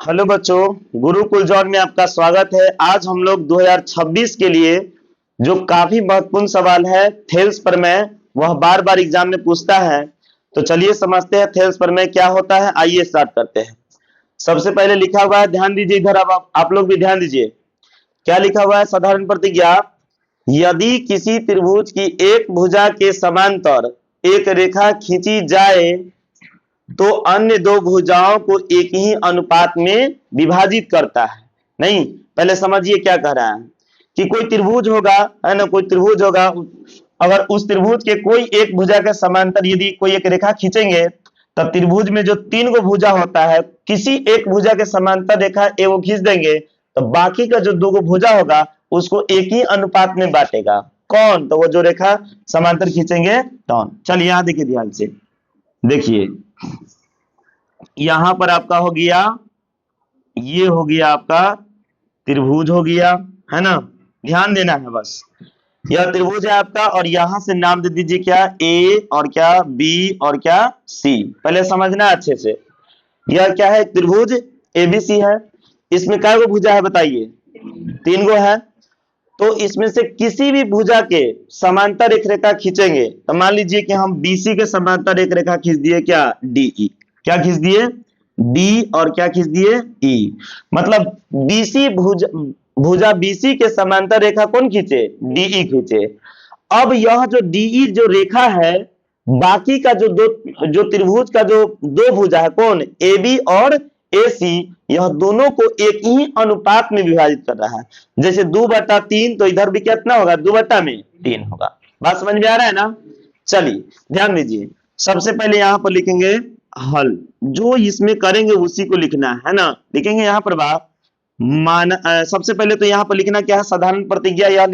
Hello बच्चों, Gurukul John में आपका स्वागत है। आज हम लोग 2026 के लिए जो काफी महत्वपूर्ण सवाल है थेल्स प्रमेय, वह बार बार एग्जाम में पूछता है। तो चलिए समझते हैं थेल्स प्रमेय क्या होता है। आइए स्टार्ट करते हैं। सबसे पहले लिखा हुआ है, ध्यान दीजिए इधर। अब आप लोग भी ध्यान दीजिए क्या लिखा हुआ है। साधारण प्रतिज्ञा, यदि किसी त्रिभुज की एक भुजा के समांतर एक रेखा खींची जाए तो अन्य दो भुजाओं को एक ही अनुपात में विभाजित करता है। नहीं, पहले समझिए क्या कह रहा है कि कोई त्रिभुज होगा, है ना, कोई त्रिभुज होगा। अगर उस त्रिभुज के कोई एक भुजा के समांतर यदि कोई एक रेखा खींचेंगे तब त्रिभुज में जो तीन गो भुजा होता है, किसी एक भुजा के समांतर रेखा वो खींच देंगे तो बाकी का जो दो गो भुजा होगा उसको एक ही अनुपात में बांटेगा। कौन? तो वो जो रेखा समांतर खींचेंगे कौन। चलिए यहां देखिए, ध्यान से देखिए। यहां पर आपका हो गया, ये हो गया आपका त्रिभुज हो गया, है ना। ध्यान देना है बस, यह त्रिभुज है आपका और यहां से नाम दे दीजिए क्या, ए और क्या बी और क्या सी। पहले समझना अच्छे से, यह क्या है, त्रिभुज एबीसी है। इसमें क्या गो भुजा है बताइए, तीन गो है। तो इसमें से किसी भी भुजा के समांतर एक रेखा खींचेंगे तो मान लीजिए कि हम बीसी के समांतर एक रेखा खींच दिए क्या, डीई। क्या खींच दिए, डी, और क्या खींच दिए, ई। मतलब बीसी भुजा बीसी के समांतर रेखा कौन खींचे, डीई खींचे। अब यह जो डीई जो रेखा है, बाकी का जो त्रिभुज का जो दो भुजा है कौन, ए बी और ए सी, यह दोनों को एक ही अनुपात में विभाजित कर रहा है। जैसे 2/3 तो इधर भी कितना होगा, 2/3 होगा। बात समझ में आ रहा है ना। चलिए ध्यान दीजिए, सबसे पहले यहां पर लिखेंगे हल, जो इसमें करेंगे उसी को लिखना है ना। लिखेंगे यहां पर सबसे पहले तो यहां पर लिखना क्या है, साधारण प्रतिज्ञा। यह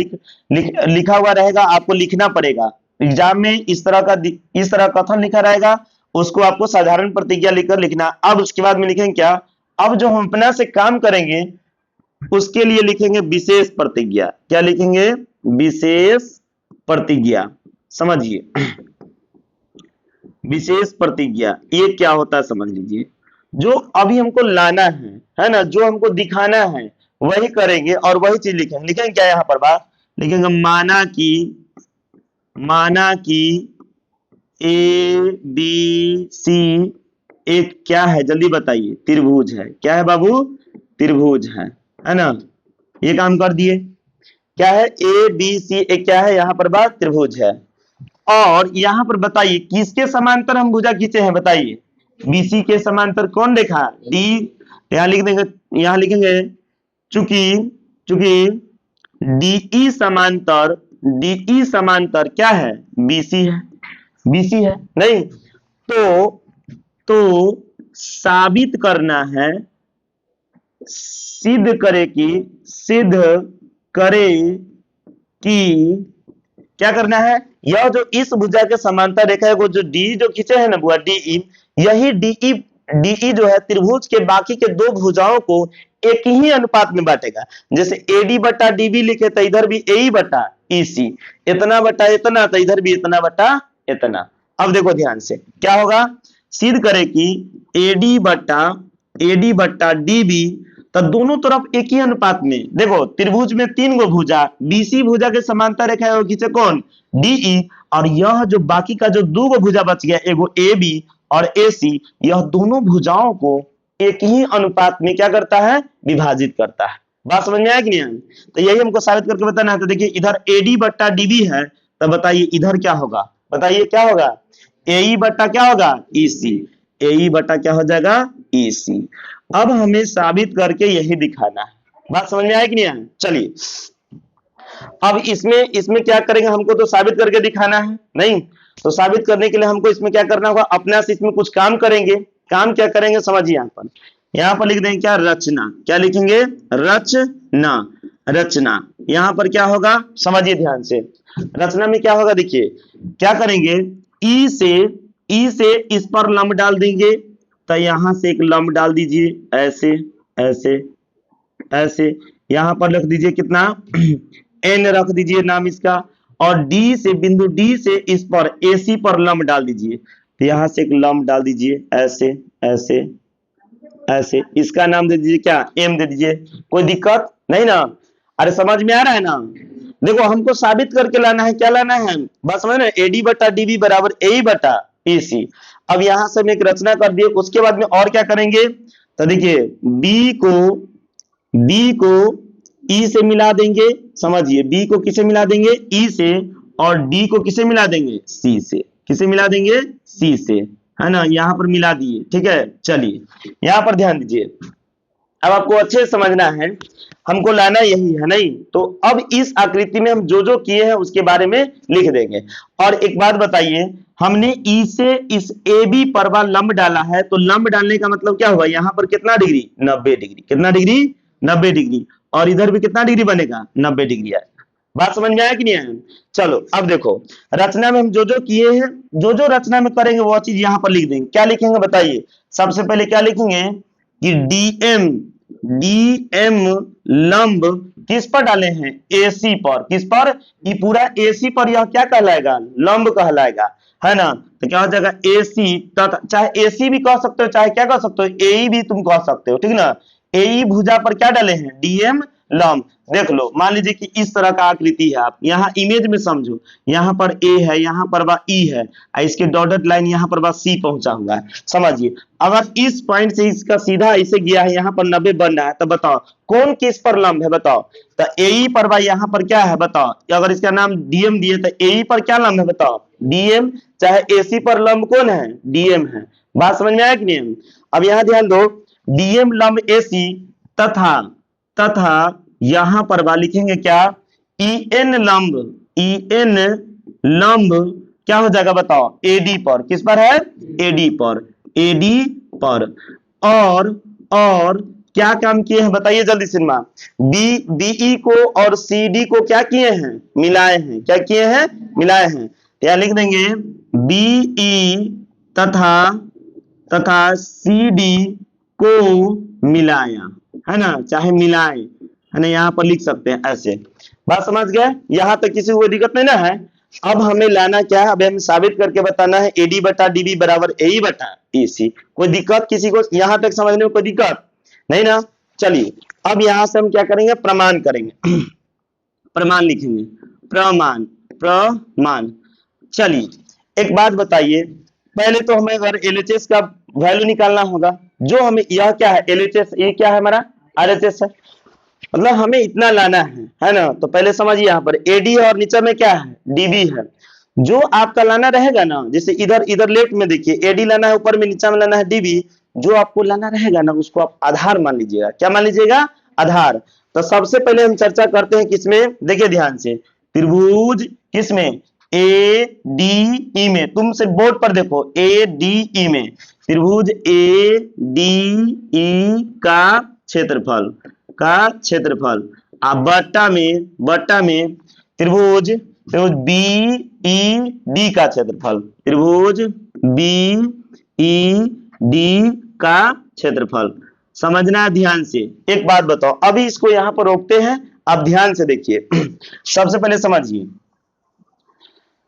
लिखा हुआ रहेगा, आपको लिखना पड़ेगा। एग्जाम में इस तरह कथन लिखा रहेगा, उसको आपको साधारण प्रतिज्ञा लिखकर लिखना। अब उसके बाद में लिखेंगे क्या, अब जो हम अपना से काम करेंगे उसके लिए लिखेंगे विशेष प्रतिज्ञा। क्या लिखेंगे, विशेष प्रतिज्ञा। समझिए विशेष प्रतिज्ञा ये क्या होता है समझ लीजिए। जो अभी हमको लाना है ना, जो हमको दिखाना है वही करेंगे और वही चीज लिखेंगे। लिखेंगे क्या यहाँ पर बात, लिखेंगे माना कि ए बी सी एक क्या है, जल्दी बताइए, त्रिभुज है। क्या है बाबू, त्रिभुज है ना। ये काम कर दिए। क्या है, ए बी सी एक क्या है, यहाँ पर बात त्रिभुज है। और यहां पर बताइए किसके समांतर हम भुजा खींचे हैं, बताइए। बीसी के समांतर कौन रेखा, डी। यहां लिख देंगे, यहां लिखेंगे चूंकि डीई समांतर क्या है, बीसी है। नहीं तो साबित करना है, सिद्ध करे कि क्या करना है, यह जो इस भुजा के समांतर रेखा है वो जो डी जो खींचे है ना बुआ, डीई, यही डीई जो है त्रिभुज के बाकी के दो भुजाओं को एक ही अनुपात में बांटेगा। जैसे एडी बटा डीबी लिखे तो इधर भी एई बटा ईसी, इतना बटा इतना, तो इधर भी इतना बटा इतना। अब देखो ध्यान से क्या होगा, सिद्ध करे कि एडी बटा डीबी तो दोनों तरफ एक ही अनुपात में। देखो त्रिभुज में तीन गो भुजा, बीसी भुजा के समांतर रेखा है वो खींचे कौन, डीई, और यह जो बाकी का जो दो गो भुजा बच गया, एगो ए बी और ए सी, यह दोनों भुजाओं को एक ही अनुपात में क्या करता है, विभाजित करता है। बात समझ में आया कि नहीं। तो यही हमको साबित करके बताना है। तो देखिए इधर एडी बट्टा डीबी है, तो बताइए इधर क्या होगा, बताइए क्या होगा, एई बट्टा क्या होगा, ईसी। एई बट्टा क्या हो जाएगा, ईसी। अब हमें साबित करके यही दिखाना है। बात समझ में आया कि नहीं आया। चलिए अब इसमें क्या करेंगे, हमको तो साबित करके दिखाना है। नहीं तो साबित करने के लिए हमको इसमें क्या करना होगा, अपना से इसमें कुछ काम करेंगे। काम क्या करेंगे समझिए, यहाँ पर लिख देंगे क्या, रचना। क्या लिखेंगे, रचना। यहाँ पर क्या होगा समझिए ध्यान से, रचना में क्या होगा देखिए, क्या करेंगे, ई से इस पर लंब डाल देंगे। तो यहां से एक लंब डाल दीजिए, ऐसे यहां पर लिख दीजिए कितना, एन रख दीजिए नाम इसका। और डी से, बिंदु डी से इस पर एसी पर लंब डाल दीजिए। तो यहां से एक लंब डाल दीजिए, ऐसे ऐसे, इसका नाम दे दीजिए क्या, एम दे दीजिए, कोई दिक्कत नहीं ना। अरे समझ में आ रहा है ना। देखो हमको साबित करके लाना है, क्या लाना है, बस समझ रहे, एडी बटा डीबी बराबर ए बटा ए सी। अब यहां से हम एक रचना कर दिए, उसके बाद में और क्या करेंगे, तो देखिए बी को ई से मिला देंगे, समझिए बी को किसे मिला देंगे, ई से, और डी को किसे मिला देंगे, सी से, किसे मिला देंगे, सी से, है ना, यहां पर मिला दिए, ठीक है। चलिए यहां पर ध्यान दीजिए, अब आपको अच्छे से समझना है, हमको लाना यही है नहीं, तो अब इस आकृति में हम जो जो किए हैं उसके बारे में लिख देंगे। और एक बात बताइए, हमने ई से इस ए बी पर लंब डाला है, तो लंब डालने का मतलब क्या हुआ, यहां पर कितना डिग्री, 90 डिग्री, कितना डिग्री, 90 डिग्री, और इधर भी कितना डिग्री बनेगा, 90 डिग्री आएगा। बात समझ में आया कि नहीं आया। चलो अब देखो, रचना में हम जो जो किए हैं, जो जो रचना में करेंगे वो चीज यहां पर लिख देंगे। क्या लिखेंगे बताइए, सबसे पहले क्या लिखेंगे कि डीएम लंब किस पर डाले हैं, एसी पर, किस पर, ये पूरा एसी पर, यह क्या कहलाएगा, लंब कहलाएगा, है ना। तो क्या हो जाएगा, एसी, चाहे एसी भी कह सकते हो, चाहे क्या कह सकते हो, एई भी तुम कह सकते हो, ठीक ना। एई भुजा पर क्या डाले हैं, डीएम लंब। देख लो, मान लीजिए कि इस तरह का आकृति है, आप यहाँ इमेज में समझो, यहाँ पर ए है, यहाँ पर बा ई है, इसके डॉटेड लाइन यहाँ पर बा सी पहुंचा हुआ है, समझिए। अगर इस पॉइंट से इसका सीधा ऐसे गया है, यहाँ पर 90 बन रहा है, तो बताओ कौन किस पर लंब है, बताओ। तो एई पर बा यहाँ पर क्या है, बताओ। अगर इसका नाम डीएम दिए तो एई पर क्या लंब है, बताओ, डीएम। चाहे एसी पर लंब कौन है, डीएम है। बात समझ में आया कि नहीं। अब यहाँ ध्यान दो, डीएम लंब एसी तथा यहां पर बा लिखेंगे क्या, ईएन लंब क्या हो जाएगा, बताओ, एडी पर, किस पर है, एडी पर। और क्या काम किए हैं बताइए जल्दी से, बीई को और सीडी को क्या किए हैं, मिलाए हैं, क्या किए हैं, मिलाए हैं। क्या लिख देंगे, बीई तथा सीडी को मिलाया, है ना, चाहे मिलाए, है ना, यहाँ पर लिख सकते हैं ऐसे। बात समझ गए, यहाँ तक किसी को दिक्कत नहीं ना है। अब हमें लाना क्या है, अब हमें साबित करके बताना है एडी बटा डीबी बराबर एई बटा एसी। कोई दिक्कत किसी को यहाँ तक समझने में, कोई दिक्कत नहीं ना। चलिए अब यहाँ से हम क्या करेंगे, प्रमाण करेंगे प्रमाण लिखेंगे, प्रमाण। चलिए एक बात बताइए, पहले तो हमें अगर एलएचएस का वैल्यू निकालना होगा, जो हमें, यह क्या है एलएचएस, ये क्या है हमारा आरएचएस है, मतलब हमें इतना लाना है ना। तो पहले समझिए, यहाँ पर एडी है और नीचे में क्या है, डीबी है। जो आपका लाना रहेगा ना, जैसे इधर लेफ्ट में देखिए एडी लाना है, ऊपर में नीचे में लाना है डीबी, जो आपको लाना रहेगा ना उसको आप आधार मान लीजिएगा। क्या मान लीजिएगा, आधार। तो सबसे पहले हम चर्चा करते हैं किसमें, देखिए ध्यान से, त्रिभुज किसमें, ए डी ई में। तुम सिर्फ बोर्ड पर देखो, ए डी ई में, त्रिभुज ए डी ई का क्षेत्रफल बट्टा में त्रिभुज बी ई डी का क्षेत्रफल, त्रिभुज बी ई डी का क्षेत्रफल। समझना ध्यान से। एक बात बताओ, अभी इसको यहां पर रोकते हैं, आप ध्यान से देखिए सबसे पहले समझिए,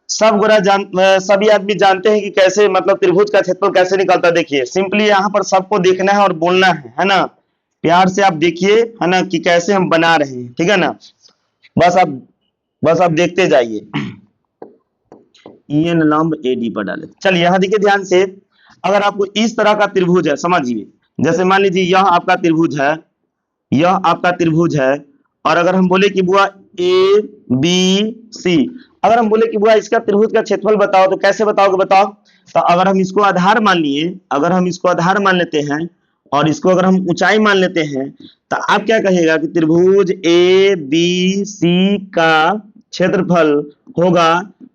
सभी आदमी जानते हैं कि कैसे, मतलब त्रिभुज का क्षेत्रफल कैसे निकलता है। देखिए सिंपली यहाँ पर सबको देखना है और बोलना है ना, प्यार से आप देखिए, है ना, कि कैसे हम बना रहे हैं, ठीक है ना। बस आप देखते जाइए। ईएन लंब एडी पर डाले। चलिए यहाँ देखिए ध्यान से, अगर आपको इस तरह का त्रिभुज है, समझिए, जैसे मान लीजिए यह आपका त्रिभुज है, और अगर हम बोले कि बुआ ए बी सी, अगर हम बोले कि बुआ इसका त्रिभुज का क्षेत्रफल बताओ, तो कैसे बताओगे, बताओ। तो अगर हम इसको आधार मान लेते हैं, और इसको अगर हम ऊंचाई मान लेते हैं, तो आप क्या कहेगा कि त्रिभुज ए बी सी का क्षेत्रफल होगा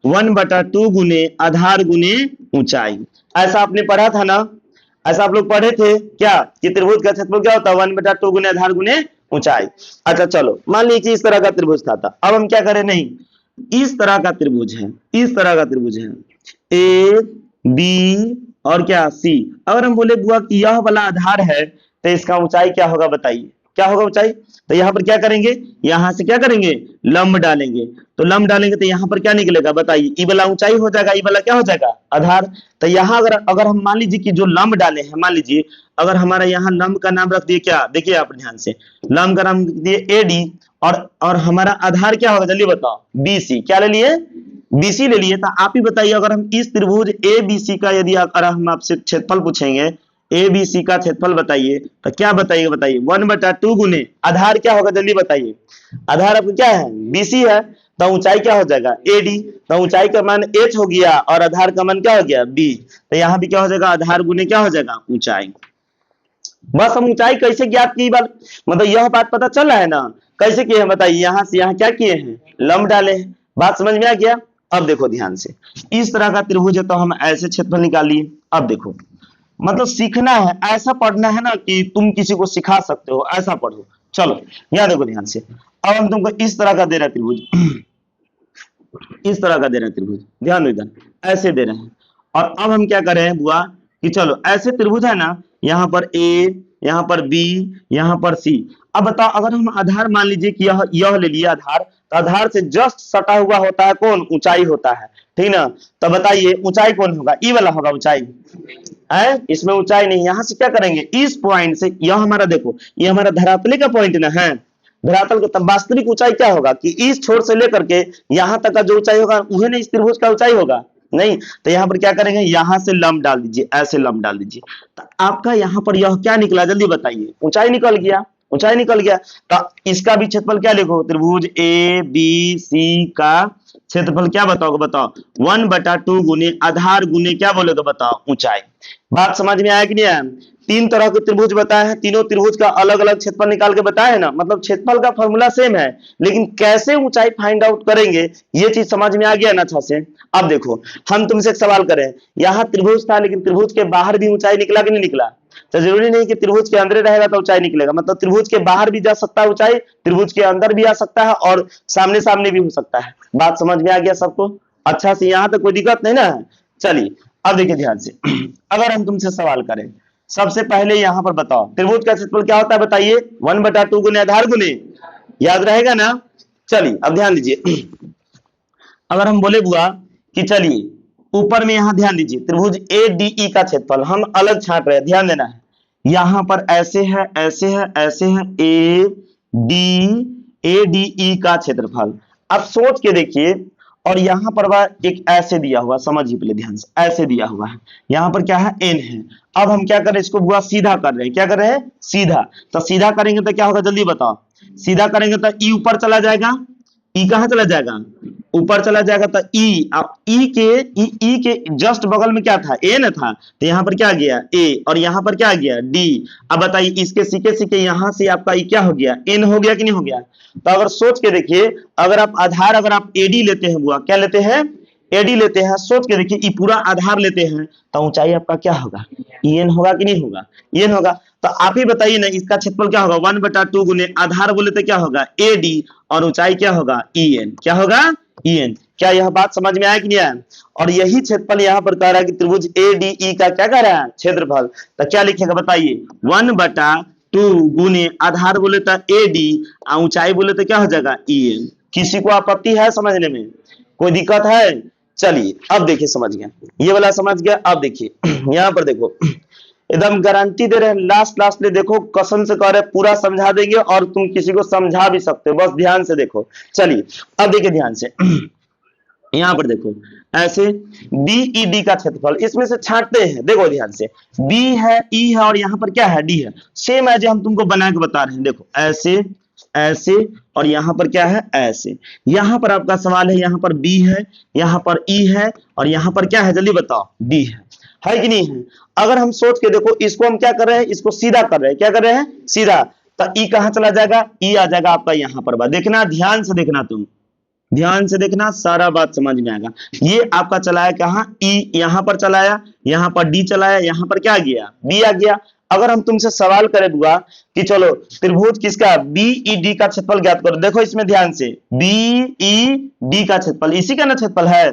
1/2 गुने आधार गुने ऊंचाई। ऐसा आपने पढ़ा था ना, ऐसा आप लोग पढ़े थे क्या, कि त्रिभुज का क्षेत्रफल क्या होता है, 1/2 गुने आधार गुने ऊंचाई। अच्छा चलो, मान लीजिए इस तरह का त्रिभुज था। अब हम क्या करें, नहीं, इस तरह का त्रिभुज है, ए बी और क्या सी। अगर हम बोले बुआ कि यह वाला आधार है, तो इसका ऊंचाई क्या होगा बताइए, क्या होगा ऊंचाई। तो यहाँ पर क्या करेंगे, यहाँ से क्या करेंगे, लंब डालेंगे। तो लंब डालेंगे तो यहाँ पर क्या निकलेगा बताइए, ई वाला ऊंचाई हो जाएगा, ई वाला क्या हो जाएगा, आधार। तो यहाँ अगर अगर हम मान लीजिए कि जो लंब डाले हैं, मान लीजिए अगर हमारा यहाँ लंब का नाम रख दिए क्या, देखिए आप ध्यान से, लंब का नाम दिए एडी, और हमारा आधार क्या होगा जल्दी बताओ, बीसी। क्या ले लिए, बीसी ले लिए। तो आप ही बताइए, अगर हम इस त्रिभुज ए बी सी का यदि अगर हम आपसे क्षेत्रफल पूछेंगे, ए बी सी का क्षेत्रफल बताइए, तो क्या बताइएगा बताइए, 1/2 गुने आधार क्या होगा जल्दी बताइए, आधार आपका क्या है, बीसी है। तो ऊंचाई क्या हो जाएगा, एडी। तो ऊंचाई का मान एच हो गया और आधार का मान क्या हो गया, बी। तो यहाँ भी क्या हो जाएगा, आधार गुने क्या हो जाएगा, ऊंचाई। बस हम ऊंचाई कैसे ज्ञात की बात, मतलब यह बात पता चल रहा है ना, कैसे किए हैं बताइए, यहाँ से यहाँ क्या किए हैं, लंब डाले हैं। बात समझ में आ गया। अब देखो ध्यान से, इस तरह का त्रिभुज है तो हम ऐसे क्षेत्रफल निकालिए। अब देखो, मतलब सीखना है, ऐसा पढ़ना है ना कि तुम किसी को सिखा सकते हो, ऐसा पढ़ो। चलो यहाँ देखो ध्यान से, अब हम तुमको इस तरह का दे रहे त्रिभुज, इस तरह का दे रहे हैं त्रिभुज, ध्यान दो इधर, ऐसे दे रहे हैं। और अब हम क्या कर रहे हैं बुआ, कि चलो ऐसे त्रिभुज है ना, यहाँ पर ए, यहाँ पर बी, यहाँ पर सी। अब बताओ, अगर हम आधार मान लीजिए कि यह ले लिया आधार, तो आधार से जस्ट सटा हुआ होता है कौन, ऊंचाई होता है, ठीक ना। तो बताइए ऊंचाई कौन होगा, ई वाला होगा ऊंचाई है, इसमें ऊंचाई नहीं। यहाँ से क्या करेंगे, इस पॉइंट से, यह हमारा देखो, ये हमारा धरातल का पॉइंट ना है, धरातल का, तब वास्तविक ऊंचाई क्या होगा कि इस छोर से लेकर के यहां तक का जो ऊंचाई होगा वह नहीं इस त्रिभुज का ऊंचाई होगा, नहीं। तो यहाँ पर क्या करेंगे, यहां से लंब डाल दीजिए, ऐसे लंब डाल दीजिए। तो आपका यहाँ पर यह क्या निकला जल्दी बताइए, ऊंचाई निकल गया, ऊंचाई निकल गया। तो इसका भी क्षेत्रफल क्या लिखो, त्रिभुज ए बी सी का क्षेत्रफल क्या बताओगे, बताओ 1/2 गुने आधार गुने क्या बोलोगे बताओ, ऊंचाई। बात समझ में आया कि नहीं आया। तीन तरह के त्रिभुज बताए हैं, तीनों त्रिभुज का अलग अलग क्षेत्रफल निकाल के बताए हैं ना, मतलब क्षेत्रफल का फॉर्मूला सेम है, लेकिन कैसे ऊंचाई फाइंड आउट करेंगे ये चीज समझ में आ गया ना अच्छा से। अब देखो, हम तुमसे एक सवाल करें, यहाँ त्रिभुज था लेकिन त्रिभुज के बाहर भी ऊंचाई निकला कि नहीं निकला। तो जरूरी नहीं कि त्रिभुज के अंदर रहेगा तो ऊंचाई निकलेगा, मतलब त्रिभुज के बाहर भी जा सकता है ऊंचाई, त्रिभुज के अंदर भी आ सकता है, और सामने सामने भी हो सकता है। बात समझ में आ गया सबको अच्छा से, यहाँ तक कोई दिक्कत नहीं ना है। चलिए अब देखिए ध्यान से, अगर हम तुमसे सवाल करें, सबसे पहले यहाँ पर बताओ त्रिभुज का क्षेत्रफल क्या होता है बताइए, 1/2 गुने आधार गुने, याद रहेगा ना। चलिए अब ध्यान दीजिए, अगर हम बोले बुआ कि चलिए ऊपर में यहाँ ध्यान दीजिए, त्रिभुज ए डी ई का क्षेत्रफल हम अलग छांट रहे हैं, ध्यान देना है। यहाँ पर ऐसे है, ऐसे है, ऐसे है, ए डी ई का क्षेत्रफल। अब सोच के देखिए, और यहाँ पर वह एक ऐसे दिया हुआ, समझिए पहले ध्यान से, ऐसे दिया हुआ है, यहाँ पर क्या है, एन है। अब हम क्या कर रहे हैं, इसको बुआ सीधा कर रहे हैं, क्या कर रहे हैं, सीधा। तो सीधा करेंगे तो क्या होगा जल्दी बताओ, सीधा करेंगे तो ई ऊपर चला जाएगा, ई कहां चला जाएगा, ऊपर चला जाएगा। तो ई, अब ई के जस्ट बगल में क्या था, ए न था, तो यहाँ पर क्या आ गया, ए, और यहाँ पर क्या आ गया, डी। अब बताइए इसके सीखे सीखे यहाँ से आपका ई क्या हो गया, एन हो गया कि नहीं हो गया। तो अगर सोच के देखिए, अगर आप आधार, अगर आप एडी लेते हैं बुआ, क्या लेते हैं, एडी लेते हैं, सोच के देखिए, ई पूरा आधार लेते हैं, तो ऊंचाई आपका क्या होगा, एन होगा कि नहीं होगा, एन होगा। तो आप ही बताइए ना, इसका क्षेत्रफल क्या होगा, 1/2 गुने आधार बोले तो क्या होगा, एडी, और ऊंचाई क्या होगा, en, क्या होगा, en। क्या यह बात समझ में आया कि नहीं आया। और यही क्षेत्रफल यहाँ पर कह रहा है कि त्रिभुज ADE का क्या कह रहा है, क्षेत्रफल। तो क्या लिखेगा बताइए, 1/2 गुने आधार बोले तो AD, ऊंचाई बोले तो क्या हो जाएगा, en। किसी को आपत्ति है समझने में, कोई दिक्कत है। चलिए अब देखिए, समझ गया, ये वाला समझ गया। अब देखिए यहाँ पर देखो, एकदम गारंटी दे रहे हैं, लास्ट ले देखो, कसम से कह रहे पूरा समझा देंगे, और तुम किसी को समझा भी सकते हो, बस ध्यान से देखो। चलिए अब देखिए ध्यान से, यहाँ पर देखो ऐसे BED का क्षेत्रफल, इसमें से छांटते हैं, देखो ध्यान से, B है, E है, और यहाँ पर क्या है, D है। सेम है जो हम तुमको बना के बता रहे हैं, देखो ऐसे ऐसे, और यहाँ पर क्या है, ऐसे। यहाँ पर आपका सवाल है, यहाँ पर B है, यहाँ पर E है, और यहाँ पर क्या है जल्दी बताओ, D है कि नहीं है। अगर हम सोच के देखो, इसको हम क्या कर रहे हैं, इसको सीधा कर रहे हैं, क्या कर रहे हैं, सीधा। तो ई कहां चला जाएगा, ई आ जाएगा आपका यहाँ पर। देखना ध्यान से, देखना तुम ध्यान से देखना, सारा बात समझ में आएगा। ये आपका चलाया कहाँ, ई यहाँ पर चलाया, यहाँ पर डी चलाया, यहाँ पर क्या आ गया, बी आ गया। अगर हम तुमसे सवाल करें बुआ कि चलो त्रिभुज किसका, BED का क्षेत्रफल ज्ञात करो, देखो इसमें ध्यान से, BED का क्षेत्रफल इसी का ना क्षेत्रफल है।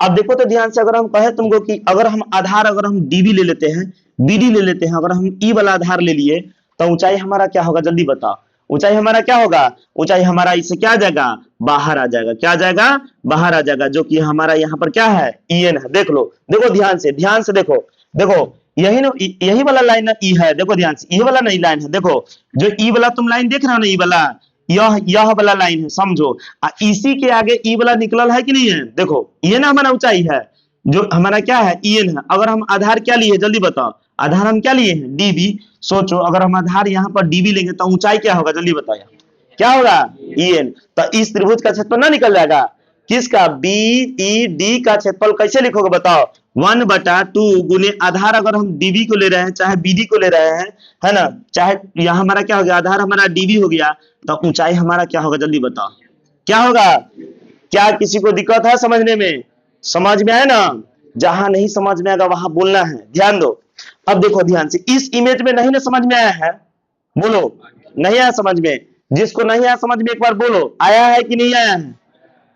अब देखो तो ध्यान से, अगर हम कहे तुमको कि अगर हम आधार, अगर हम DB ले लेते हैं, BD ले लेते हैं, अगर हम ई वाला आधार ले लिए, तो ऊंचाई हमारा क्या होगा जल्दी बताओ। ऊंचाई हमारा क्या होगा, ऊंचाई हमारा इससे क्या आ जाएगा, बाहर आ जाएगा। क्या आ जाएगा, बाहर आ जाएगा, जो कि हमारा यहाँ पर क्या है, EN है। देख लो, देखो ध्यान से देखो, देखो यही ना, यही वाला लाइन ना ई है, देखो ध्यान से, ये वाला नहीं लाइन है। देखो जो ई वाला तुम लाइन देख रहे हो ना, ई वाला, यह वाला लाइन है, समझो। इसी के आगे ई वाला निकलल है कि नहीं है, देखो ये ना हमारा ऊंचाई है, जो हमारा क्या है, EN है। अगर हम आधार क्या लिए जल्दी बताओ, आधार हम क्या लिए हैं, DB। सोचो अगर हम आधार यहाँ पर DB लेंगे तो ऊंचाई क्या होगा जल्दी बताओ, क्या होगा, EN। तो इस त्रिभुज का क्षेत्रफल ना निकल जाएगा, किसका, BED का क्षेत्रफल कैसे लिखोगे बताओ, 1/2 गुने आधार, अगर हम DB को ले रहे हैं चाहे BD को ले रहे हैं, है ना, चाहे यहाँ हमारा क्या हो गया, आधार हमारा DB हो गया, तो ऊंचाई हमारा क्या होगा जल्दी बताओ, क्या होगा। क्या किसी को दिक्कत है समझने में, समझ में आया ना, जहां नहीं समझ में आएगा वहां बोलना है, ध्यान दो। अब देखो ध्यान से, इस इमेज में नहीं ना समझ में आया है, बोलो, नहीं आया समझ में, जिसको नहीं आया समझ में एक बार बोलो, आया है कि नहीं आया है।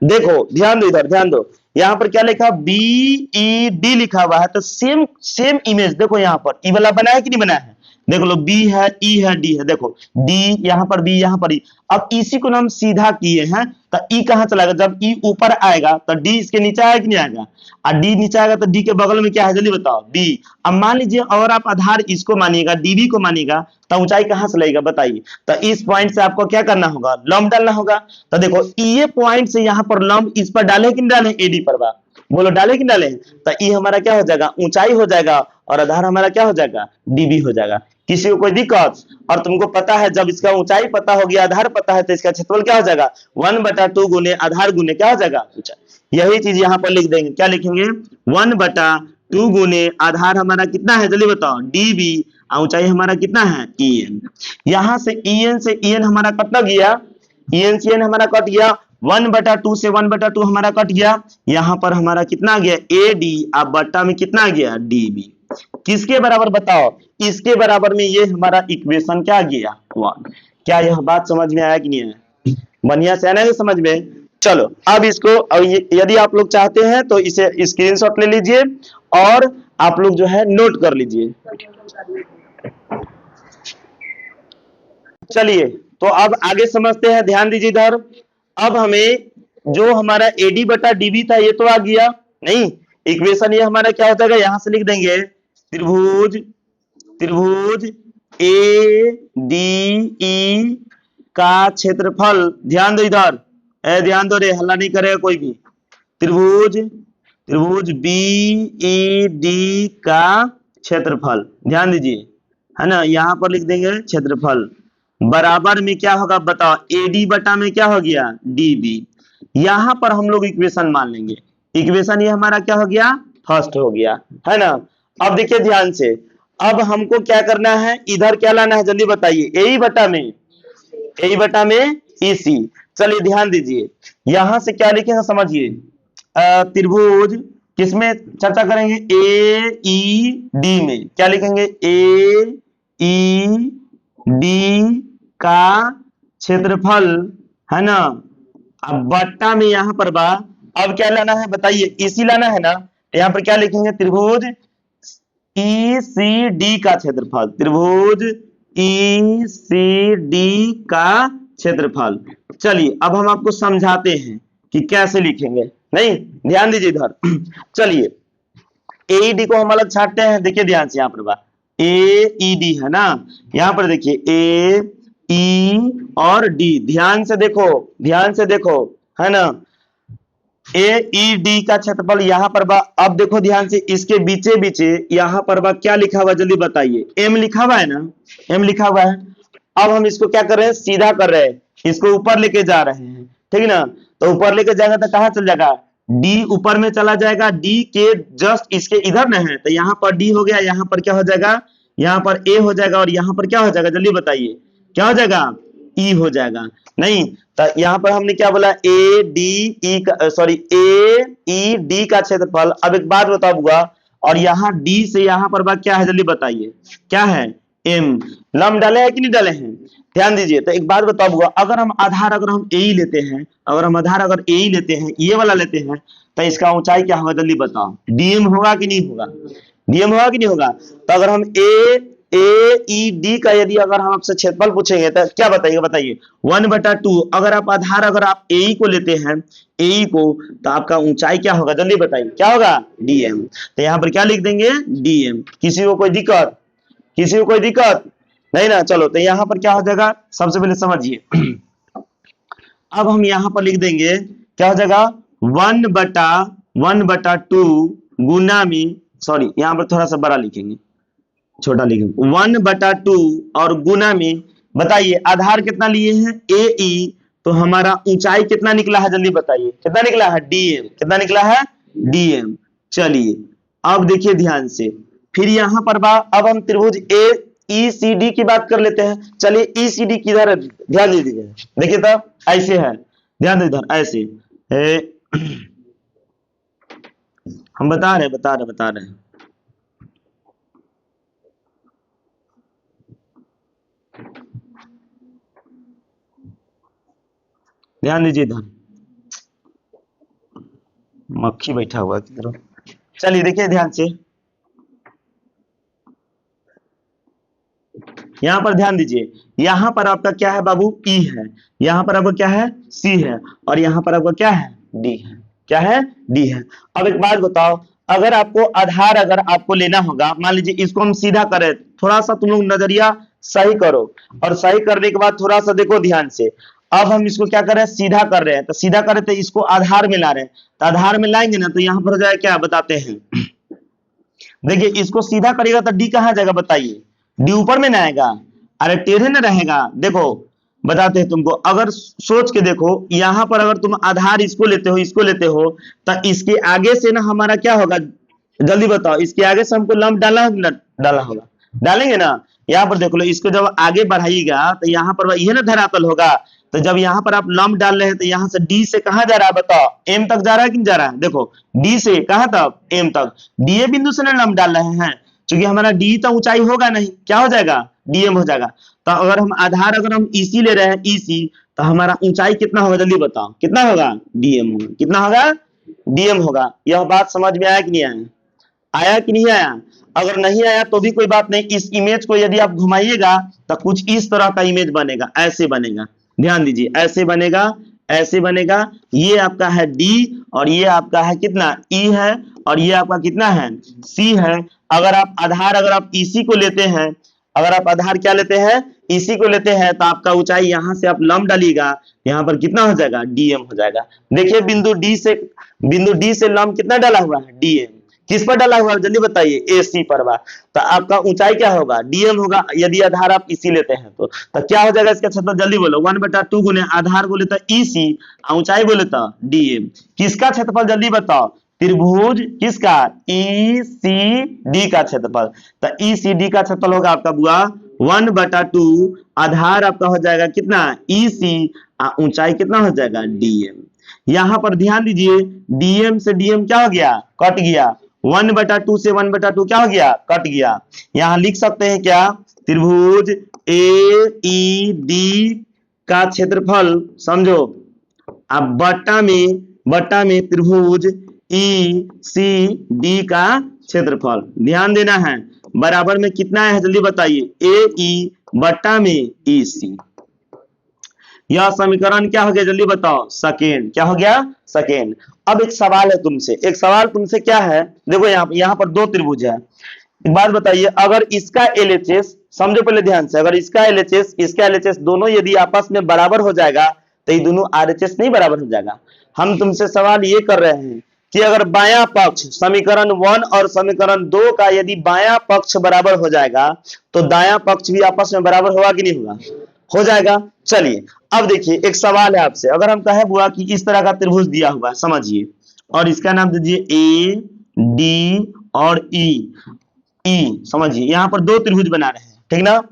देखो ध्यान दो, इधर ध्यान दो, यहाँ पर क्या लिखा, BED लिखा हुआ है, तो सेम सेम इमेज देखो, यहाँ पर ई वाला बना है कि नहीं बना है, देख लो, B है, E है, D है, देखो D यहाँ पर, B यहाँ पर E। अब इसी को हम सीधा किए हैं, तो E कहाँ चला गया, जब E ऊपर आएगा तो D इसके नीचे आएगा कि नहीं आएगा, और D नीचे आएगा तो D के बगल में क्या है जल्दी बताओ, B। अब मान लीजिए अगर आप आधार इसको मानिएगा, DB को मानिएगा, तो ऊंचाई कहां से लगेगा बताइए। तो इस पॉइंट से आपको क्या करना होगा, लंब डालना होगा। तो देखो ये पॉइंट से यहाँ पर लंब इस पर डाले कि नहीं डाले, AD पर बा, बोलो डाले कि डाले, तो E हमारा क्या हो जाएगा, ऊंचाई हो जाएगा, और आधार हमारा क्या हो जाएगा, DB हो जाएगा। किसी को कोई दिक्कत, और तुमको पता है जब इसका ऊंचाई पता हो गया, आधार पता है, तो इसका क्षेत्रफल क्या हो जाएगा, 1/2 गुने आधार गुने क्या हो जाएगा ऊंचाई। यही चीज यहाँ पर लिख देंगे, क्या लिखेंगे, 1/2 गुने आधार हमारा कितना है जल्दी बताओ, DB, ऊंचाई हमारा कितना है, EN। यहाँ से EN हमारा कट गया, EN से EN हमारा कट गया, 1/2 से 1/2 हमारा कट गया, यहाँ पर हमारा कितना आ गया, AD, अब बट्टा में कितना आ गया, DB। किसके बराबर बताओ, इसके बराबर में, ये हमारा इक्वेशन क्या आ गया, 1। क्या यह बात समझ में आया कि नहीं आया, बढ़िया से आना है समझ में। चलो अब इसको, यदि आप लोग चाहते हैं तो इसे स्क्रीनशॉट ले लीजिए और आप लोग जो है नोट कर लीजिए। चलिए तो अब आगे समझते हैं, ध्यान दीजिए इधर। अब हमें जो हमारा AD/DB था ये तो आ गया, नहीं, इक्वेशन ये हमारा क्या हो जाएगा, यहां से लिख देंगे, त्रिभुज त्रिभुज ADE का क्षेत्रफल, ध्यान दो इधर, ध्यान दो रे, हल्ला नहीं करेगा कोई भी। त्रिभुज त्रिभुज BED का क्षेत्रफल, ध्यान दीजिए, है ना, यहां पर लिख देंगे क्षेत्रफल, बराबर में क्या होगा बताओ, AD बटा में क्या हो गया, DB। यहां पर हम लोग इक्वेशन मान लेंगे, इक्वेशन ये हमारा क्या हो गया, फर्स्ट हो गया, है ना। अब देखिए ध्यान से, अब हमको क्या करना है, इधर क्या लाना है जल्दी बताइए, AE बटा में EC। चलिए ध्यान दीजिए, यहां से क्या लिखेंगे समझिए, त्रिभुज किसमें चर्चा करेंगे, AED में, क्या लिखेंगे, AED का क्षेत्रफल, है ना, अब बट्टा में यहां पर बा, अब क्या लाना है बताइए, EC लाना है ना, यहाँ पर क्या लिखेंगे, त्रिभुज ECD का क्षेत्रफल, त्रिभुज ECD का क्षेत्रफल। चलिए अब हम आपको समझाते हैं कि कैसे लिखेंगे, नहीं, ध्यान दीजिए इधर। चलिए AED को हम अलग छाटते हैं, देखिए ध्यान से, यहाँ पर बा AED है ना, यहाँ पर देखिए A E और D, ध्यान से देखो, है ना, AED का क्षेत्रफल यहाँ पर बा। अब देखो ध्यान से, इसके बीचे बीचे यहाँ पर बा क्या लिखा हुआ जल्दी बताइए, M लिखा हुआ है ना, M लिखा हुआ है। अब हम इसको क्या कर रहे हैं, सीधा कर रहे हैं, इसको ऊपर लेके जा रहे हैं, ठीक है ना, तो ऊपर लेके जाएगा तो कहाँ चल जाएगा, D ऊपर में चला जाएगा, D के जस्ट इसके इधर न है, तो यहाँ पर D हो गया, यहाँ पर क्या हो जाएगा, यहाँ पर A हो जाएगा, और यहाँ पर क्या हो जाएगा जल्दी बताइए, क्या हो जाएगा, E हो जाएगा। नहीं तो यहाँ पर हमने क्या बोला, AED का क्षेत्रफल। अब एक बात बताओ बुआ, और यहाँ D से यहाँ पर बात क्या है जल्दी बताइए, क्या है, M। लंब डाले हैं कि नहीं डाले हैं, ध्यान दीजिए। तो एक बात बताओ बुआ, अगर हम AE लेते हैं, अगर AE लेते हैं, ये वाला लेते हैं, तो इसका ऊंचाई क्या होगा जल्दी बताओ, DM होगा कि नहीं होगा, DM होगा कि नहीं होगा। तो अगर हम ए ई डी का यदि अगर हम आपसे क्षेत्रफल पूछेंगे तो क्या बताइएगा, बताइए 1/2। अगर आप आधार अगर आप ए को लेते हैं, ए को, तो आपका ऊंचाई क्या होगा, जल्दी बताइए क्या होगा, डीएम। तो यहाँ पर क्या लिख देंगे, डीएम। किसी को कोई दिक्कत, किसी को कोई दिक्कत नहीं ना, चलो तो यहाँ पर क्या हो जाएगा, सबसे पहले समझिए। अब हम यहाँ पर लिख देंगे क्या हो जाएगा, 1/2 गुना में, सॉरी यहाँ पर थोड़ा सा बड़ा लिखेंगे, छोटा लिखेंगे, 1/2 और गुना में, बताइए आधार कितना लिए हैं, ए ई, तो हमारा ऊंचाई कितना निकला है, जल्दी बताइए कितना निकला है, डीएम। कितना निकला है, डीएम। चलिए अब देखिए ध्यान से, फिर यहाँ पर अब हम त्रिभुज ए ई सी डी की बात कर लेते हैं। चलिए ई सी डी किधर है, ध्यान दीजिए, देखिए तब ऐसे है, ध्यान दीजिए इधर ऐसे हम बता रहे हैं। ध्यान दीजिए इधर, मक्खी बैठा हुआ है किधर। चलिए देखिए ध्यान से, यहां पर ध्यान दीजिए, यहां पर आपका क्या है बाबू, ई है, यहां पर आपका क्या है, सी है, और यहां पर आपका क्या है, डी है। क्या है, डी है। अब एक बात बताओ, अगर आपको आधार अगर आपको लेना होगा, मान लीजिए इसको हम सीधा करें, थोड़ा सा तुम लोग नजरिया सही करो, और सही करने के बाद थोड़ा सा देखो ध्यान से। अब हम इसको क्या कर रहे हैं, सीधा कर रहे हैं, तो सीधा कर रहे तो इसको आधार में ला रहे हैं, तो आधार में लाएंगे ना, तो यहाँ पर हो जाएगा क्या, बताते हैं। देखिए इसको सीधा करेगा तो डी कहाँ जाएगा, बताइए, डी ऊपर में ना आएगा, अरे टेढ़े ना रहेगा। देखो बताते हैं तुमको, अगर सोच के देखो, यहां पर अगर तुम आधार इसको लेते हो, इसको लेते हो, तो इसके आगे से ना हमारा क्या होगा, जल्दी बताओ, इसके आगे से हमको लंब डाला होगा, डालेंगे ना। यहाँ पर देख लो, इसको जब आगे बढ़ाइएगा तो यहाँ पर यह ना धरातल होगा, तो जब यहाँ पर आप लंब डाल रहे हैं, तो यहाँ से डी से कहाँ जा रहा है, बताओ, एम तक जा रहा है कि नहीं जा रहा है, देखो डी से कहाँ तक, एम तक, डी बिंदु से ना लंब डाल रहे हैं, क्योंकि हमारा डी तो ऊंचाई होगा नहीं, क्या हो जाएगा, डीएम हो जाएगा। तो अगर हम आधार अगर हम ईसी ले रहे हैं, ईसी, तो हमारा ऊंचाई कितना होगा, जल्दी बताओ कितना होगा, डीएम होगा। कितना होगा, डीएम होगा। यह बात समझ में आया कि नहीं आया, आया कि नहीं आया। अगर नहीं आया तो भी कोई बात नहीं, इस इमेज को यदि आप घुमाइएगा तो कुछ इस तरह का इमेज बनेगा, ऐसे बनेगा, ध्यान दीजिए, ऐसे बनेगा, ऐसे बनेगा। ये आपका है डी, और ये आपका है कितना, ई है, और ये आपका कितना है, सी है। अगर आप आधार अगर आप इसी को लेते हैं, अगर आप आधार क्या लेते हैं, इसी को लेते हैं, तो आपका ऊंचाई यहां से आप लंब डालिएगा, यहाँ पर कितना हो जाएगा, डीएम हो जाएगा। देखिए बिंदु डी से लंब कितना डाला हुआ है, डीएम। किस पर डाला हुआ है, जल्दी बताइए, ए सी पर बा, तो आपका ऊंचाई क्या होगा, डीएम होगा। यदि आधार आप इसी लेते हैं तो क्या हो जाएगा इसका क्षेत्रफल, जल्दी बोलो, 1/2 गुने आधार बोले तो ईसी, ऊंचाई बोले तो डीएम। किसका क्षेत्रफल, जल्दी बताओ, त्रिभुज किसका, ई सी डी का क्षेत्रफल। तो ई सी डी का क्षेत्रफल होगा आपका बुआ 1/2, आधार आपका हो जाएगा कितना, ई सी, ऊंचाई कितना हो जाएगा, डीएम। यहां पर ध्यान दीजिए, डीएम से डीएम क्या हो गया, कट गया, 1/2 से 1/2 क्या हो गया, कट गया। यहां लिख सकते हैं क्या, त्रिभुज ए ई डी का क्षेत्रफल, समझो अब बट्टा में त्रिभुज ई सी डी का क्षेत्रफल, ध्यान देना है, बराबर में कितना है, जल्दी बताइए, ए ई बट्टा में ई सी। यह समीकरण क्या हो गया, जल्दी बताओ, सेकेंड, क्या हो गया, सेकेंड। अब एक सवाल है तुमसे, एक सवाल तुमसे क्या है, देखो यहाँ पर दो त्रिभुज है, एक बात बताइए, अगर इसका एलएचएस, समझो पहले ध्यान से, अगर इसका एलएचएस दोनों यदि आपस में बराबर हो जाएगा, तो ये दोनों आरएचएस नहीं बराबर हो जाएगा। हम तुमसे सवाल ये कर रहे हैं कि अगर बायां पक्ष समीकरण 1 और समीकरण 2 का यदि बायां पक्ष बराबर हो जाएगा, तो दायां पक्ष भी आपस में बराबर होगा कि नहीं होगा, हो जाएगा। चलिए अब देखिए, एक सवाल है आपसे, अगर हम कहे बुआ कि इस तरह का त्रिभुज दिया हुआ है, समझिए, और इसका नाम दीजिए ए डी और ई, समझिए, यहां पर दो त्रिभुज बना रहे हैं, ठीक ना।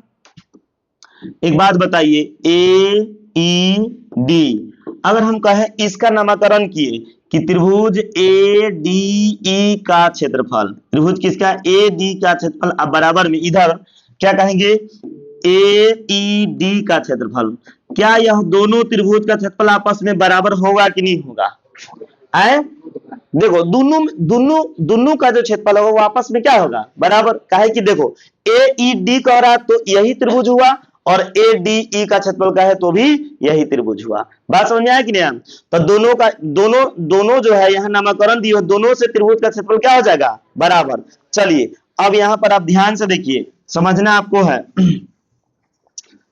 एक बात बताइए, ए ई डी, अगर हम कहें इसका नामकरण किए कि त्रिभुज ए डी ई का क्षेत्रफल, त्रिभुज किसका, ए डी का क्षेत्रफल, अब बराबर में इधर क्या कहेंगे, ए ई डी का क्षेत्रफल। क्या यह दोनों त्रिभुज का क्षेत्रफल आपस में बराबर होगा कि नहीं होगा, देखो दोनों दोनों दोनों का जो क्षेत्रफल होगा वो आपस में क्या होगा, बराबर। काहे कि देखो ए ई डी कह रहा तो यही त्रिभुज हुआ, और ए डी ई का क्षेत्रफल का है तो भी यही त्रिभुज हुआ। बात समझ में आया कि नहीं? तो दोनों का दोनों दोनों जो है यहाँ नामकरण दिए, दोनों से त्रिभुज का क्षेत्रफल क्या हो जाएगा, बराबर। चलिए अब यहाँ पर आप ध्यान से देखिए, समझना आपको है,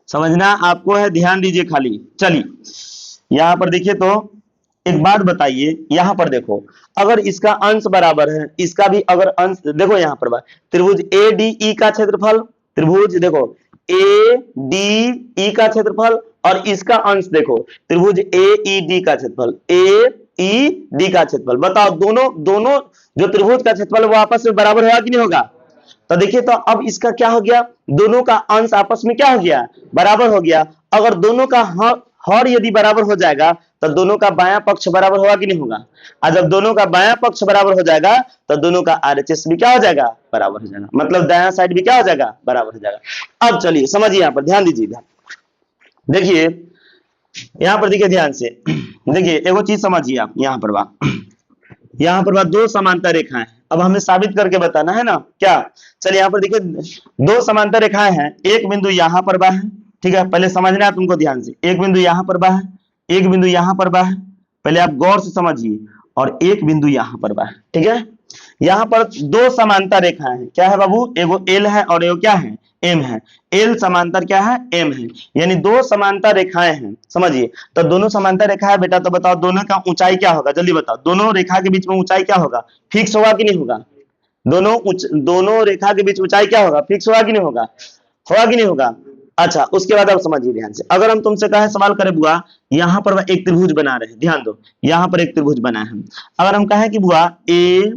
समझना आपको है, ध्यान दीजिए खाली। चलिए यहाँ पर देखिए तो एक बात बताइए, यहाँ पर देखो अगर इसका अंश बराबर है, इसका भी अगर अंश, देखो यहाँ पर त्रिभुज ए डी ई का क्षेत्रफल, त्रिभुज देखो ए डी ई का क्षेत्रफल, और इसका अंश देखो त्रिभुज ए ई डी का क्षेत्रफल, ए ई डी का क्षेत्रफल। बताओ दोनों दोनों जो त्रिभुज का क्षेत्रफल वो आपस में बराबर होगा कि नहीं होगा? तो देखिए तो अब इसका क्या हो गया, दोनों का अंश आपस में क्या हो गया, बराबर हो गया। अगर दोनों का हर यदि बराबर हो जाएगा तो दोनों का बायां पक्ष बराबर होगा कि नहीं होगा? और जब दोनों का बायां पक्ष बराबर हो जाएगा तो दोनों का आरएचएस भी क्या हो जाएगा, बराबर हो जाएगा, मतलब दायां साइड भी क्या हो जाएगा, बराबर हो जाएगा। अब चलिए समझिए, यहाँ पर ध्यान दीजिए, देखिए यहाँ पर देखिए ध्यान से, देखिए एगो चीज समझिए आप, यहाँ पर बात दो समांतर रेखाएं, अब हमें साबित करके बताना है ना क्या। चलिए यहाँ पर देखिए दो समांतर रेखाएं हैं, एक बिंदु यहाँ पर बा है, ठीक है, पहले समझना है तुमको ध्यान से, एक बिंदु यहाँ पर बा है, एक बिंदु यहाँ पर बा है, पहले आप गौर से समझिए, और एक बिंदु यहाँ पर बा है, ठीक है। यहाँ पर दो समांतर रेखाएं हैं, क्या है बाबू, एगो एल है और एगो क्या है, एम है। एल समांतर क्या है, एम है, यानी दो समांतर रेखाएं हैं, समझिए। तो दोनों समांतर रेखा है बेटा, तो बताओ दोनों का ऊंचाई क्या होगा, जल्दी बताओ, दोनों रेखा के बीच में ऊंचाई क्या होगा, फिक्स होगा कि नहीं होगा? दोनों रेखा के बीच ऊंचाई क्या होगा, फिक्स होगा कि नहीं होगा, होगा कि नहीं होगा? अच्छा उसके बाद आप समझिए ध्यान से, अगर हम तुमसे कहे सवाल करें बुआ, यहाँ पर एक त्रिभुज बना रहे हैं, ध्यान दो, यहाँ पर एक त्रिभुज बना है, अगर हम कहें कि बुआ ए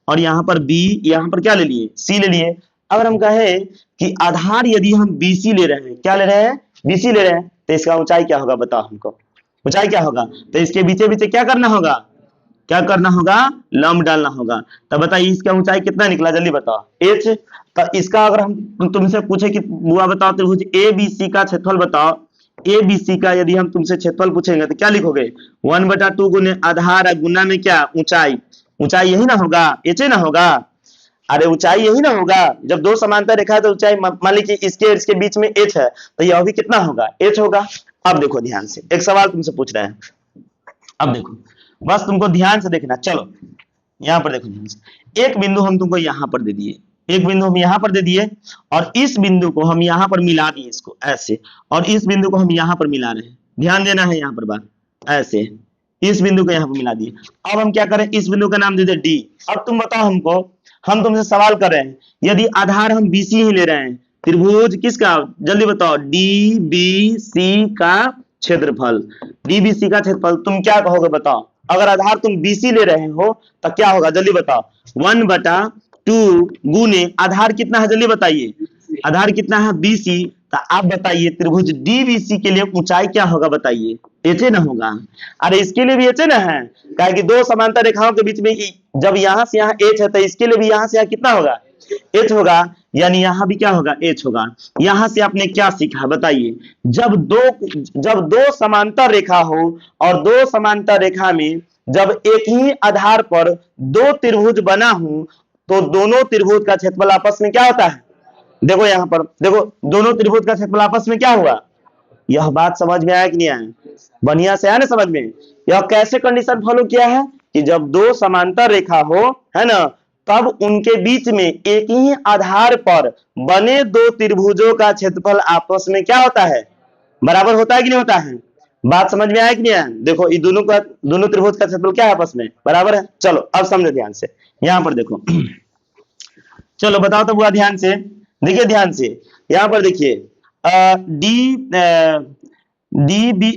और यहाँ पर बी, यहाँ पर क्या ले लिए, सी ले लिए, अगर हम कहे कि आधार यदि हम बीसी ले रहे हैं, क्या ले रहे हैं, बीसी ले रहे हैं, तो इसका ऊंचाई क्या होगा, बताओ हमको, ऊंचाई क्या होगा? तो इसके बीचे बीचे क्या करना होगा, क्या करना होगा, लंब डालना होगा। तो बताइए इसका ऊंचाई कितना निकला, जल्दी बताओ, एच। तो इसका अगर हम तुमसे पूछे कि बुआ बताओ त्रिभुज ए बी सी का क्षेत्रफल बताओ, ए बी सी का यदि हम तुमसे क्षेत्रफल पूछेंगे तो क्या लिखोगे, 1/2 गुने आधार गुना में क्या, ऊंचाई, ऊंचाई यही ना होगा, एच ना होगा, अरे ऊंचाई यही ना होगा, जब दो समांतर रेखा है तो ऊंचाई मान लीजिए इसके बीच में एच है, तो यह भी कितना होगा, एच होगा। अब देखो ध्यान से, एक सवाल तुमसे पूछ रहे हैं, अब देखो बस तुमको ध्यान से देखना। चलो यहाँ पर देखो ध्यान से, एक बिंदु हम तुमको यहाँ पर दे दिए, एक बिंदु हम यहाँ पर दे दिए, और इस बिंदु को हम यहाँ पर मिला दिए इसको ऐसे, और इस बिंदु को हम यहाँ पर मिला रहे हैं, ध्यान देना है यहाँ पर बात, ऐसे इस बिंदु को यहाँ पर मिला दिए। अब हम क्या करें, इस बिंदु का नाम दे दे डी। अब तुम बताओ हमको, हम तुमसे सवाल कर रहे हैं, यदि आधार हम बीसी ही ले रहे हैं, त्रिभुज किसका, जल्दी बताओ, डी बी सी का क्षेत्रफल, डी बी सी का क्षेत्रफल तुम क्या कहोगे बताओ, अगर आधार तुम बीसी ले रहे हो तो क्या होगा, जल्दी बताओ, 1/2 गुने आधार कितना है, जल्दी बताइए, आधार कितना है, बीसी। तो आप बताइए त्रिभुज डीबीसी के लिए ऊंचाई क्या होगा, बताइए, एच ना होगा, अरे इसके लिए भी एच ना है, क्या कि दो समांतर रेखाओं के बीच में जब यहां से यहाँ एच है तो इसके लिए भी यहां से यहाँ कितना होगा, एच होगा, यानी यहां भी क्या होगा, एच होगा। यहां से आपने क्या सीखा बताइए, जब दो समांतर रेखा हो और दो समांतर रेखा में जब एक ही आधार पर दो त्रिभुज बना हो तो दोनों त्रिभुज का क्षेत्रफल आपस में क्या होता है, देखो यहाँ पर देखो, दोनों त्रिभुज का क्षेत्रफल आपस में क्या हुआ, यह बात समझ में आया कि नहीं आया, बढ़िया से आया ना समझ में। यह कैसे कंडीशन फॉलो किया है कि जब दो समांतर रेखा हो, है ना, तब उनके बीच में एक ही आधार पर बने दो त्रिभुजों का क्षेत्रफल आपस में क्या होता है, बराबर होता है कि नहीं होता है। बात समझ में आया कि नहीं आया, देखो ये दोनों त्रिभुज का क्षेत्रफल क्या है, आपस में बराबर है। चलो अब समझो ध्यान से, यहाँ पर देखो चलो बताओ तो बुआ ध्यान से देखिए, ध्यान से यहाँ पर देखिए, डी बी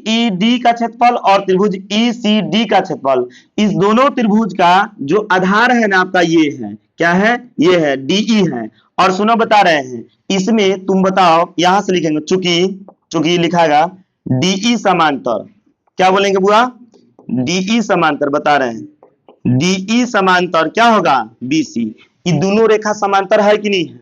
ई डी का क्षेत्रफल और त्रिभुज ई सी डी का क्षेत्रफल, इस दोनों त्रिभुज का जो आधार है ना आपका, ये है, क्या है, ये है डीई है। और सुनो बता रहे हैं, इसमें तुम बताओ, यहां से लिखेंगे, चूंकि लिखागा डीई समांतर, क्या बोलेंगे बुआ, डीई समांतर बता रहे हैं, डीई समांतर क्या होगा, बीसी। ये दोनों रेखा समांतर है कि नहीं है,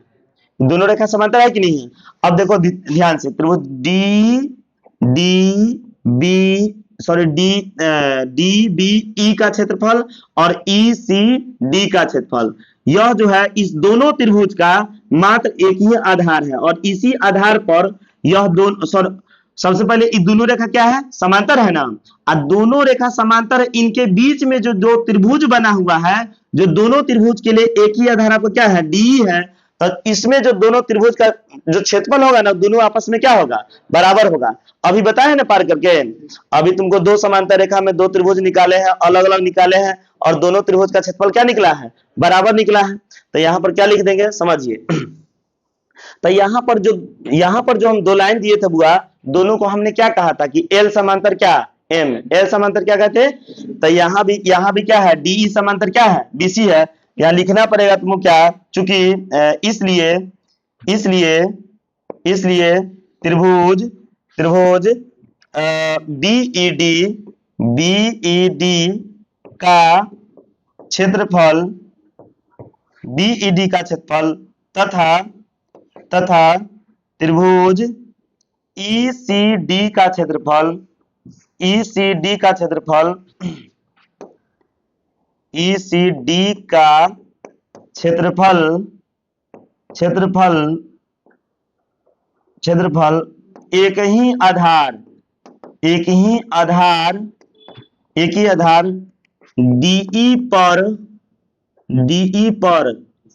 दोनों रेखा समांतर है कि नहीं है। अब देखो ध्यान से, त्रिभुज D D B sorry D B E का क्षेत्रफल और ई सी डी का क्षेत्रफल, यह जो है इस दोनों त्रिभुज का मात्र एक ही आधार है और इसी आधार पर यह दोनों सबसे पहले ये दोनों रेखा क्या है, समांतर है ना। और दोनों रेखा समांतर है, इनके बीच में जो दो त्रिभुज बना हुआ है, जो दोनों त्रिभुज के लिए एक ही आधार आपको क्या है, डी है, तो इसमें जो दोनों त्रिभुज का जो क्षेत्रफल होगा ना, दोनों आपस में क्या होगा, बराबर होगा। अभी बताए ना पार करके, अभी तुमको दो समांतर रेखा में दो त्रिभुज निकाले हैं, अलग अलग निकाले हैं, और दोनों त्रिभुज का क्षेत्रफल क्या निकला है, बराबर निकला है। तो यहाँ पर क्या लिख देंगे समझिए। तो यहाँ पर जो हम दो लाइन दिए थे बुआ, दोनों को हमने क्या कहा था कि एल समांतर क्या, एम, एल समांतर क्या कहते हैं। तो यहाँ भी क्या है, डी समांतर क्या है, बीसी है। यहाँ लिखना पड़ेगा तुमको क्या, चूंकि इसलिए त्रिभुज बीईडी का क्षेत्रफल तथा त्रिभुज ईसीडी का क्षेत्रफल एक ही आधार डीई पर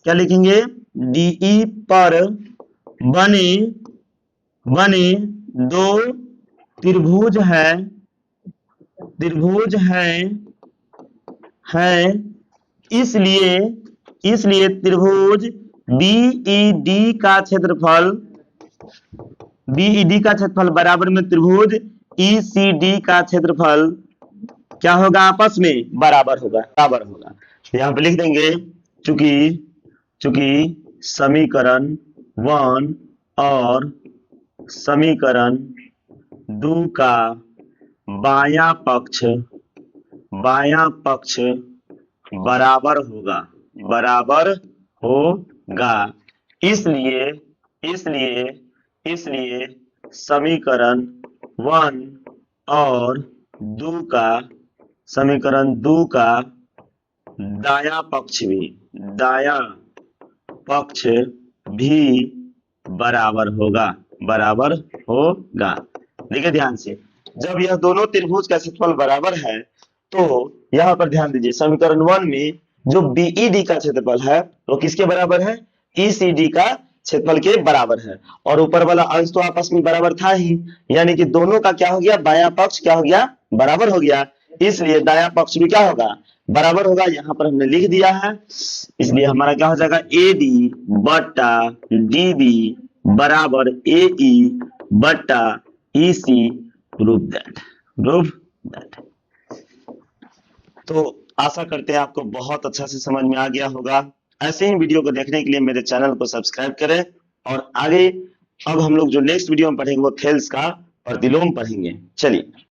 क्या लिखेंगे, डीई पर बने दो त्रिभुज है, इसलिए त्रिभुज बीईडी का क्षेत्रफल बराबर में त्रिभुज ईसीडी का क्षेत्रफल क्या होगा, आपस में बराबर होगा। यहाँ पे लिख देंगे, चूंकि समीकरण 1 और समीकरण 2 का बायां पक्ष बराबर होगा, इसलिए समीकरण 1 और 2 का दायां पक्ष भी बराबर होगा। देखिए ध्यान से, जब यह दोनों त्रिभुज का क्षेत्रफल बराबर है, तो यहाँ पर ध्यान दीजिए, समीकरण 1 में जो बीईडी का क्षेत्रफल है वो किसके बराबर है, ईसीडी का क्षेत्रफल के बराबर है, और ऊपर वाला अंश तो आपस में बराबर था ही, यानी कि दोनों का क्या हो गया, बायां पक्ष क्या हो गया, बराबर हो गया, इसलिए दायां पक्ष भी क्या होगा, बराबर होगा। यहाँ पर हमने लिख दिया है, इसलिए हमारा क्या हो जाएगा, एडी बट्टा डीबी बराबर एई बट्टा ईसी, प्रूव दैट। तो आशा करते हैं आपको बहुत अच्छा से समझ में आ गया होगा। ऐसे ही वीडियो को देखने के लिए मेरे चैनल को सब्सक्राइब करें, और आगे अब हम लोग जो नेक्स्ट वीडियो में पढ़ेंगे वो थेल्स का प्रतिलोम पढ़ेंगे। चलिए।